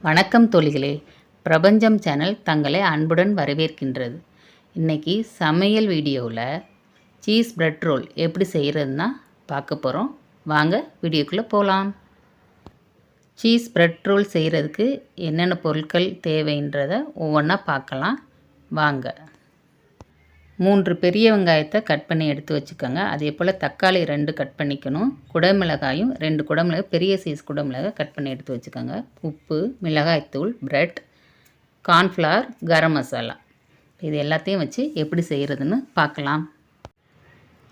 வணக்கம் தோழிகளே, பிரபஞ்சம் சேனல் தங்களை அன்புடன் வரவேற்கின்றது. இன்றைக்கி சமையல் வீடியோவில் சீஸ் பிரெட் ரோல் எப்படி செய்கிறதுன்னா பார்க்க போகிறோம். வாங்க வீடியோக்குள்ளே போகலாம். சீஸ் பிரெட் ரோல் செய்கிறதுக்கு என்னென்ன பொருட்கள் தேவைன்றதை ஒவ்வொன்றா பார்க்கலாம். வாங்க. 3 பெரிய வெங்காயத்தை கட் பண்ணி எடுத்து வச்சுக்கோங்க. அதே போல் தக்காளி 2 கட் பண்ணிக்கணும். குடமிளகாயும் 2 குடமிளகாய், பெரிய சைஸ் குடமிளகாய் கட் பண்ணி எடுத்து வச்சுக்கோங்க. உப்பு, மிளகாய்த்தூள், பிரெட், கார்ன்ஃப்ளவர், கரம் மசாலா, இது எல்லாத்தையும் வச்சு எப்படி செய்கிறதுன்னு பார்க்கலாம்.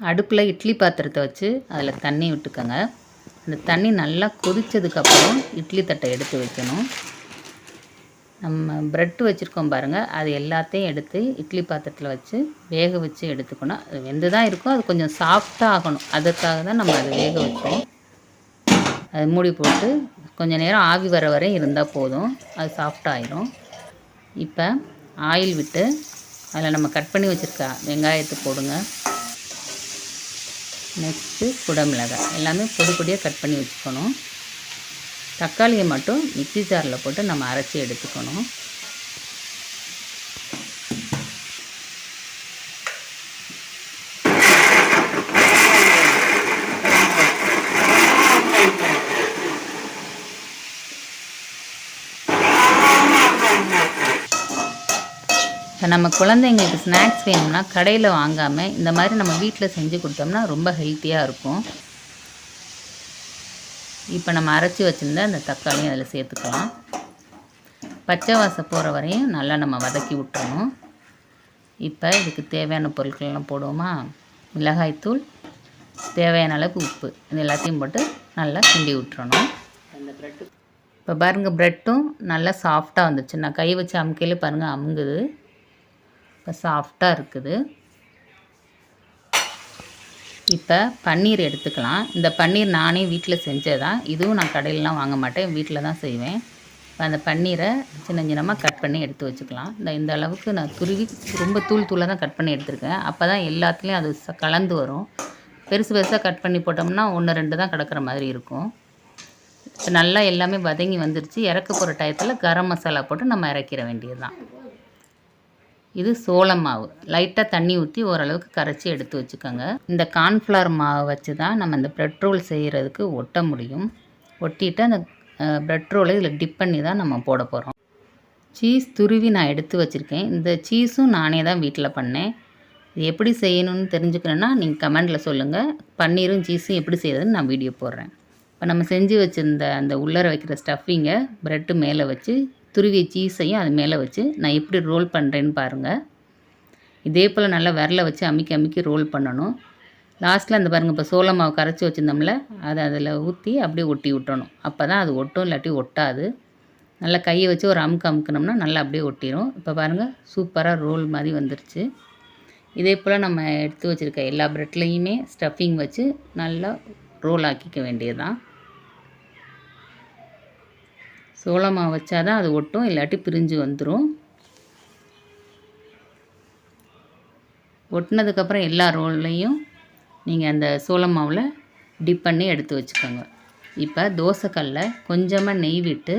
அடுப்பில் இட்லி பாத்திரத்தை வச்சு அதில் தண்ணி விட்டுக்கோங்க. அந்த தண்ணி நல்லா கொதித்ததுக்கப்புறம் இட்லி தட்டை எடுத்து வைக்கணும். நம்ம ப்ரெட்டு வச்சுருக்கோம் பாருங்கள், அது எல்லாத்தையும் எடுத்து இட்லி பாத்திரத்தில் வச்சு வேக வச்சு எடுத்துக்கணும். அது வெந்து தான் இருக்கும், அது கொஞ்சம் சாஃப்டாக ஆகணும். அதுக்காக தான் நம்ம அதை வேக வைப்போம். அது மூடி போட்டு கொஞ்சம் நேரம் ஆவி வர வரை இருந்தால் போதும், அது சாஃப்டாகிடும். இப்போ ஆயில் விட்டு அதில் நம்ம கட் பண்ணி வச்சுருக்க வெங்காயத்தை போடுங்க. நெக்ஸ்ட்டு குடமிளகாய் எல்லாமே பொடி பொடியாக கட் பண்ணி வச்சுக்கணும். தக்காளியை மட்டும் மிக்ஸி ஜாரில் போட்டு நம்ம அரைச்சி எடுத்துக்கணும். இப்போ நம்ம குழந்தைங்களுக்கு ஸ்நாக்ஸ் வேணும்னா கடையில் வாங்காமல் இந்த மாதிரி நம்ம வீட்டில் செஞ்சு கொடுத்தோம்னா ரொம்ப ஹெல்த்தியாக இருக்கும். இப்போ நம்ம அரைச்சி வச்சுருந்த அந்த தக்காளியும் அதில் சேர்த்துக்கலாம். பச்சை வாசம் போகிற வரையும் நல்லா நம்ம வதக்கி விட்டுறணும். இப்போ இதுக்கு தேவையான பொருட்கள்லாம் போடுவோமா. மிளகாய்த்தூள், தேவையான அளவுக்கு உப்பு, இது எல்லாத்தையும் போட்டு நல்லா கிண்டி விட்டுறணும். இப்போ பாருங்கள், ப்ரெட்டும் நல்லா சாஃப்டாக வந்துச்சு. நான் கை வச்சு அமுக்கையில் பாருங்கள் அமுங்குது. இப்போ சாஃப்டாக இருக்குது. இப்போ பன்னீர் எடுத்துக்கலாம். இந்த பன்னீர் நானே வீட்டில் செஞ்சதான். இதுவும் நான் கடையிலலாம் வாங்க மாட்டேன், வீட்டில் தான் செய்வேன். இப்போ அந்த பன்னீரை சின்ன சின்னமாக கட் பண்ணி எடுத்து வச்சுக்கலாம். இந்த அளவுக்கு நான் துருவி ரொம்ப தூளாக தான் கட் பண்ணி எடுத்துருக்கேன். அப்போ தான் எல்லாத்துலேயும் அது கலந்து வரும். பெருசு பெருசாக கட் பண்ணி போட்டோம்னா 1-2 தான் கிடக்கிற மாதிரி இருக்கும். இப்போ நல்லா எல்லாமே வதங்கி வந்துருச்சு. இறக்க போகிற டயத்தில் கரம் மசாலா போட்டு நம்ம இறக்கிற வேண்டியது தான். இது சோள மாவு, லைட்டாக தண்ணி ஊற்றி ஓரளவுக்கு கரைச்சி எடுத்து வச்சுக்கோங்க. இந்த கார்ன்ஃப்ளவர் மாவை வச்சு தான் நம்ம இந்த ப்ரெட் ரோல் செய்கிறதுக்கு ஒட்ட முடியும். ஒட்டிட்டு அந்த ப்ரெட் ரோலை இதில் டிப் பண்ணி தான் நம்ம போட போகிறோம். சீஸ் துருவி நான் எடுத்து வச்சுருக்கேன். இந்த சீஸும் நானே தான் வீட்டில் பண்ணேன். இது எப்படி செய்யணும்னு தெரிஞ்சுக்கணுன்னா நீங்கள் கமெண்டில் சொல்லுங்கள். பன்னீரும் சீஸும் எப்படி செய்கிறதுன்னு நான் வீடியோ போடுறேன். இப்போ நம்ம செஞ்சு வச்சுருந்த அந்த உள்ளர வைக்கிற ஸ்டஃபிங்கை ப்ரெட்டு மேலே வச்சு துருவிய சீஸையும் அது மேலே வச்சு நான் எப்படி ரோல் பண்ணுறேன்னு பாருங்கள். இதே போல் நல்லா விரலை வச்சு அமுக்கி ரோல் பண்ணணும். லாஸ்ட்டில் அந்த பாருங்கள், இப்போ சோள மாவு கரைச்சி வச்சுருந்தோம்ல, அதை அதில் ஊற்றி அப்படியே ஒட்டி விட்டணும். அப்போ தான் அது ஒட்டும், இல்லாட்டி ஒட்டாது. நல்லா கையை வச்சு ஒரு அமுக்கினோம்னா நல்லா அப்படியே ஒட்டிடும். இப்போ பாருங்கள், சூப்பராக ரோல் மாதிரி வந்துருச்சு. இதே போல் நம்ம எடுத்து வச்சுருக்க எல்லா ப்ரெட்லேயுமே ஸ்டஃபிங் வச்சு நல்லா ரோல் ஆக்கிக்க வேண்டியது தான். சோள மாவு வச்சா தான் அது ஒட்டும், இல்லாட்டி பிரிஞ்சு வந்துடும். ஒட்டினதுக்கப்புறம் எல்லா ரோல்லையும் நீங்கள் அந்த சோள மாவில் டிப் பண்ணி எடுத்து வச்சுக்கோங்க. இப்போ தோசைக்கல்லில் கொஞ்சமாக நெய் விட்டு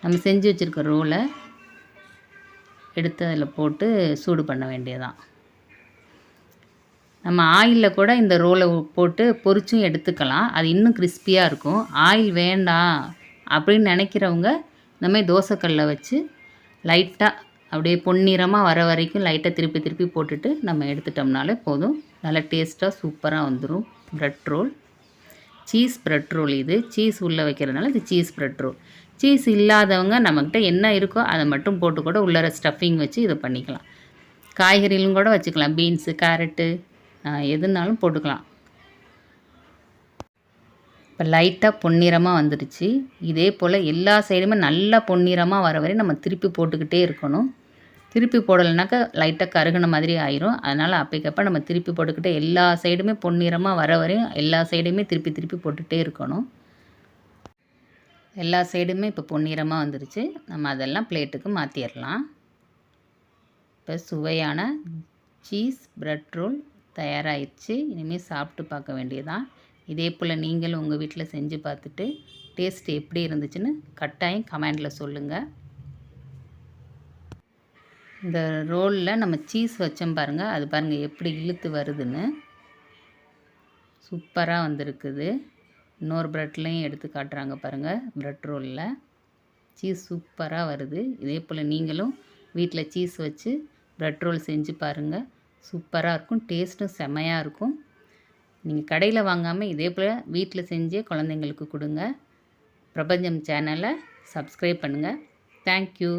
நம்ம செஞ்சு வச்சுருக்க ரோலை எடுத்து அதில் போட்டு சூடு பண்ண வேண்டியதான். நம்ம ஆயிலில் கூட இந்த ரோலை போட்டு பொரிச்சும் எடுத்துக்கலாம். அது இன்னும் கிறிஸ்பியாக இருக்கும். ஆயில் வேண்டாம் அப்படின்னு நினைக்கிறவங்க இந்த மாதிரி தோசைக்கல்லை வச்சு லைட்டாக அப்படியே பொன்னிறமாக வர வரைக்கும் லைட்டாக திருப்பி போட்டுட்டு நம்ம எடுத்துட்டோம்னாலே போதும். நல்லா டேஸ்ட்டாக சூப்பராக வந்துடும் bread roll. Cheese bread roll. இது சீஸ் உள்ளே வைக்கிறதுனால இது சீஸ் ப்ரெட் ரோல். சீஸ் இல்லாதவங்க நம்மக்கிட்ட என்ன இருக்கோ அதை மட்டும் போட்டு கூட உள்ளர ஸ்டஃபிங் வச்சு இதை பண்ணிக்கலாம். காய்கறிகளும் கூட வச்சுக்கலாம். பீன்ஸு, கேரட்டு, எதுனாலும் போட்டுக்கலாம். இப்போ லைட்டாக பொன்னிறமாக வந்துடுச்சு. இதே போல் எல்லா சைடுமே நல்லா பொன்னிறமாக வர வரை நம்ம திருப்பி போட்டுக்கிட்டே இருக்கணும். திருப்பி போடலைனாக்கா லைட்டாக கருகின மாதிரி ஆயிரும். அதனால் அப்பைக்கப்போ நம்ம திருப்பி போட்டுக்கிட்டே எல்லா சைடுமே பொன்னிறமாக வர வரையும் எல்லா சைடுமே திருப்பி போட்டுகிட்டே இருக்கணும். எல்லா சைடுமே இப்போ பொன்னிறமாக வந்துடுச்சு. நம்ம அதெல்லாம் பிளேட்டுக்கு மாற்றிடலாம். இப்போ சுவையான சீஸ் ப்ரெட் ரோல் தயாராகிடுச்சு. இனிமேல் சாப்பிட்டு பார்க்க வேண்டியதான். இதே போல் நீங்களும் உங்கள் வீட்டில் செஞ்சு பார்த்துட்டு டேஸ்ட் எப்படி இருந்துச்சுன்னு கட்டாயம் கமெண்டில் சொல்லுங்கள். இந்த ரோலில் நம்ம சீஸ் வச்சோம் பாருங்கள், அது பாருங்கள் எப்படி இழுத்து வருதுன்னு. சூப்பராக வந்திருக்குது. இன்னொரு ப்ரெட்லையும் எடுத்து காட்டுறாங்க பாருங்கள். ப்ரெட் ரோலில் சீஸ் சூப்பராக வருது. இதே போல் நீங்களும் வீட்டில் சீஸ் வச்சு ப்ரெட் ரோல் செஞ்சு பாருங்கள். சூப்பராக இருக்கும். டேஸ்ட்டும் செமையாக இருக்கும். நீங்கள் கடையில் வாங்காமல் இதே போல் வீட்டில் செஞ்சே குழந்தைங்களுக்கு கொடுங்க. பிரபஞ்சம் சேனலை சப்ஸ்கிரைப் பண்ணுங்கள். தேங்க்யூ.